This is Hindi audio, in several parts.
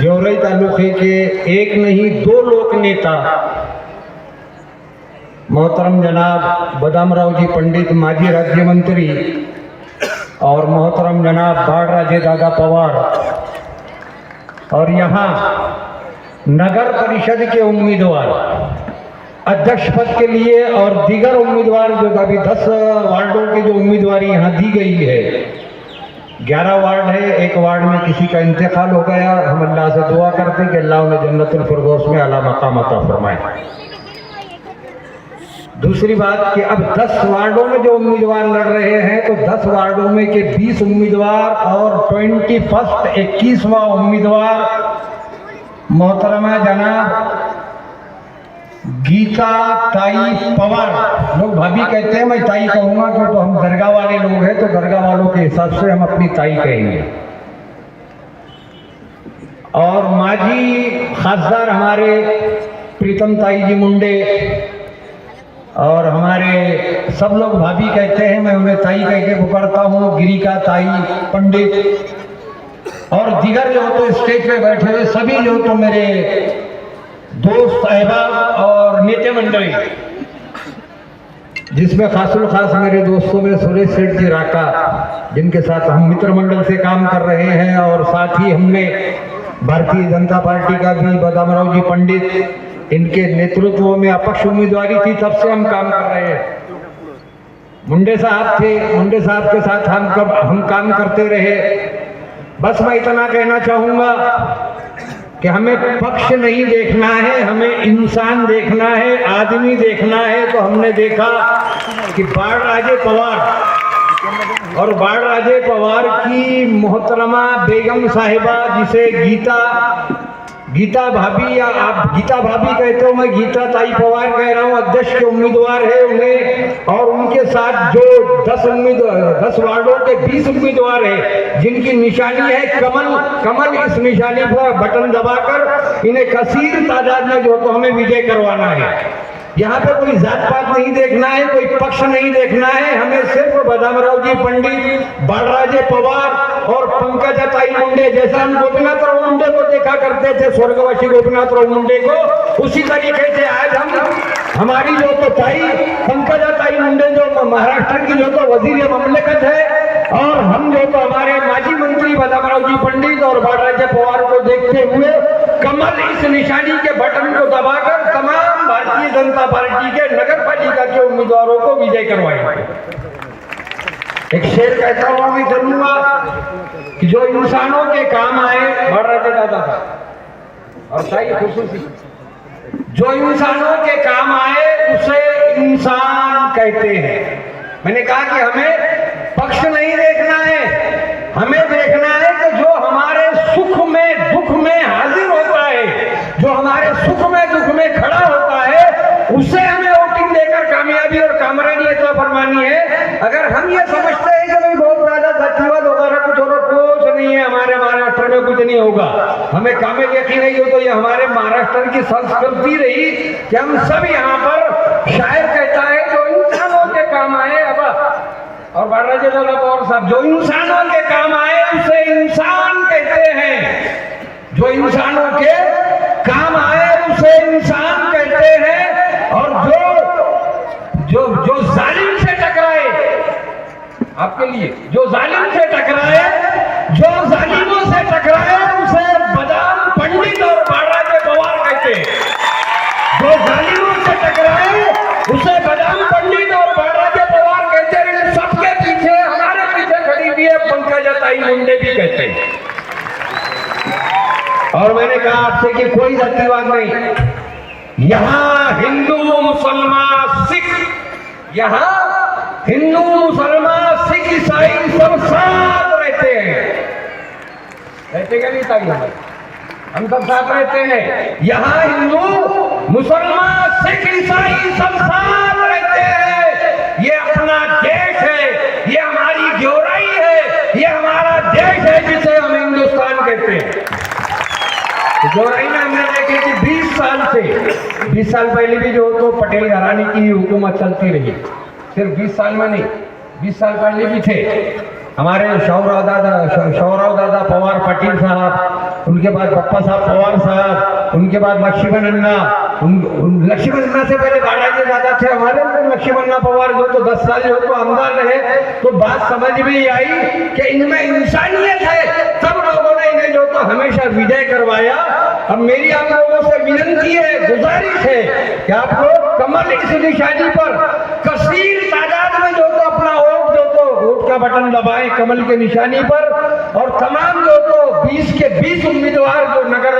गेवराई तालुके के एक नहीं दो लोक नेता मोहतरम जनाब बदामराव जी पंडित माजी राज्य मंत्री और मोहतरम जनाब बाळराजे दादा पवार और यहाँ नगर परिषद के उम्मीदवार अध्यक्ष पद के लिए और दीगर उम्मीदवार जो अभी 10 वार्डों की जो उम्मीदवारी यहाँ दी गई है, 11 वार्ड है, एक वार्ड में किसी का इंतकाल हो गया। हम अल्लाह से दुआ करते कि अल्लाह उन्हें जन्नतुल फिरदौस में आला मकाम अता फरमाए। दूसरी बात कि अब 10 वार्डों में जो उम्मीदवार लड़ रहे हैं तो 10 वार्डों में के 20 उम्मीदवार और 21वां उम्मीदवार मोहतरमा जनाब गीता ताई पवार, लोग भाभी कहते हैं, मैं ताई कहूँगा क्यों, तो हम दरगाह वाले लोग हैं तो दरगाह वालों के हिसाब से हम अपनी ताई कहेंगे। और माजी खासदार हमारे प्रीतम ताई जी मुंडे और हमारे सब लोग भाभी कहते हैं, मैं उन्हें ताई कह के पुकारता हूँ, गिरिका ताई पंडित और दीगर जो तो स्टेज पे बैठे हुए सभी जो तो मेरे दोस्त अहबाब और नेता मंडली, जिसमें खासुल खास मेरे दोस्तों में सुरेश सेठ जी राका, जिनके साथ हम मित्र मंडल से काम कर रहे हैं, और साथ ही हमने भारतीय जनता पार्टी का भी बदामराव जी पंडित, इनके नेतृत्व में अपक्ष उम्मीदवारी थी, तब से हम काम कर रहे हैं। मुंडे साहब थे, मुंडे साहब के साथ हम काम करते रहे। बस मैं इतना कहना चाहूँगा कि हमें पक्ष नहीं देखना है, हमें इंसान देखना है, आदमी देखना है। तो हमने देखा कि बाळराजे पवार और बाळराजे पवार की मोहतरमा बेगम साहिबा, जिसे गीता भाभी या आप गीता भाभी कहते हो, मैं गीता ताई पवार कह रहा हूँ, अध्यक्ष के उम्मीदवार है उन्हें, और उनके साथ जो 10 वार्डों के 20 उम्मीदवार है, जिनकी निशानी है कमल इस निशानी पर बटन दबाकर इन्हें कसीर तादाद में जो तो हमें विजय करवाना है। यहाँ पे कोई जात पात नहीं देखना है, कोई पक्ष नहीं देखना है, हमें सिर्फ बदामराव जी पंडित, बाळराजे पवार और पंकजा ताई मुंडे, जैसा हम गोपीनाथराव मुंडे को देखा करते थे, स्वर्गवासी गोपीनाथराव मुंडे को, उसी तरीके से आज हम हमारी जो तो ताई पंकजा ताई मुंडे जो महाराष्ट्र की जो तो वजीर ममलिकत है, और हम जो तो हमारे माजी मंत्री बदामराव जी पंडित और बाळराजे पवार को देखते हुए कमल इस निशानी के बटन को दबाकर तमाम भारतीय जनता पार्टी के नगर पालिका के उम्मीदवारों को विजय करवाएंगे। एक शेर कहता हुआ मैं चलूंगा कि जो इंसानों के काम आए, बाळराजे दादा और सही खुशूसी, जो इंसानों के काम आए उसे इंसान कहते हैं। मैंने कहा कि हमें पक्ष नहीं देखना है, हमें देखना है कि जो हमारे सुख में दुख में हाजिर होता है, जो हमारे सुख में दुख में खड़ा होता है, उसे हमें वोटिंग देकर कामयाबी और कामरानी अता फरमानी है। अगर हम ये समझते हैं कि भाई बहुत ज्यादा जातिवाद वगैरह कुछ और कुछ नहीं है, हमारे महाराष्ट्र में कुछ नहीं होगा, हमें कामिल यकीन नहीं हो, तो ये हमारे महाराष्ट्र की संस्कृति रही कि हम सब यहाँ पर, शायर कहता है जो इंसानों के काम आए, अब और बाळराजे दादा पवार साहब, जो इंसानों के काम आए उसे इंसान कहते हैं, जो इंसानों के काम आए उसे इंसान कहते हैं, और जो जालिम से टकराए, आपके लिए जो जालिम से टकराए, जो जालिमों से टकराए, उसे बदाम पंडित और बाळराजे पवार कहते हैं। जो जालिमों से टकराए उसे बदाम पंडित और बाळराजे पवार कहते हैं। सबके पीछे, हमारे पीछे खड़ी हुई है पंकजा ताई मुंडे भी कहते हैं। और मैंने कहा आपसे कि कोई जातिवाद नहीं, यहाँ हिंदू मुसलमान सिख, यहाँ हिंदू मुसलमान सिख ईसाई सब साथ रहते हैं। रहते क्या नहीं ताई, हम सब साथ रहते हैं। यहाँ हिंदू मुसलमान सिख ईसाई सब साथ रहते हैं। ये अपना देश है, ये हमारी गेवराई है, ये हमारा देश है जिसे हम हिंदुस्तान कहते हैं। गेवराई में हमने देखी थी 20 साल पहले भी जो तो पटेल घराने की हुकूमत चलती रही, सिर्फ 20 साल में नहीं, 20 साल पहले भी थे। हमारे शौराव दादा पवार पाटिल साहब, उनके बाद पप्पा साहब पवार साहब, उनके बाद लक्ष्मण अन्ना, लक्ष्मण अन्ना से पहले बालाजी दादा थे हमारे, लक्ष्मण अन्ना पवार जो तो 10 साल जो तो आमदार रहे। तो बात समझ में ही आई कि इनमें इंसानियत है, सब लोगों ने इन्हें जो तो हमेशा विजय करवाया। अब मेरी आप लोगों से विनती है, गुजारिश है कि आप लोग कमल इस निशानी पर कसीर तादाद में जो तो अपना वोट का बटन दबाएं कमल के निशानी पर, और तमाम जो तो 20 के 20 उम्मीदवार जो नगर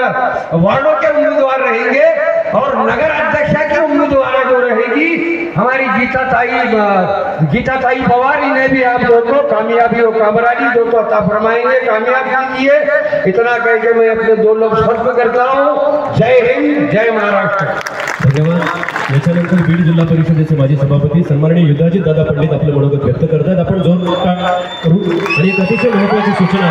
वार्डों के उम्मीदवार रहेंगे और नगर अध्यक्षा की उम्मीदवार जो रहेगी हमारी गीता ताई पवार, इन्हें भी आप जो तो कामयाबी और कामराजी जो तो अता फरमाएंगे, कामयाब कीजिए। इतना कह के मैं अपने 2 लोग सर्व करता हूँ। जय हिंद, जय महाराष्ट्र। धन्यवाद। याच्यानंतर बीड जिल्हा परिषदेचे माजी सभापती सन्माननीय युधाजीत दादा पंडित आपले मनोगत व्यक्त करतात. आपण जोर करू आणि एक अतिशय महत्त्वाची सूचना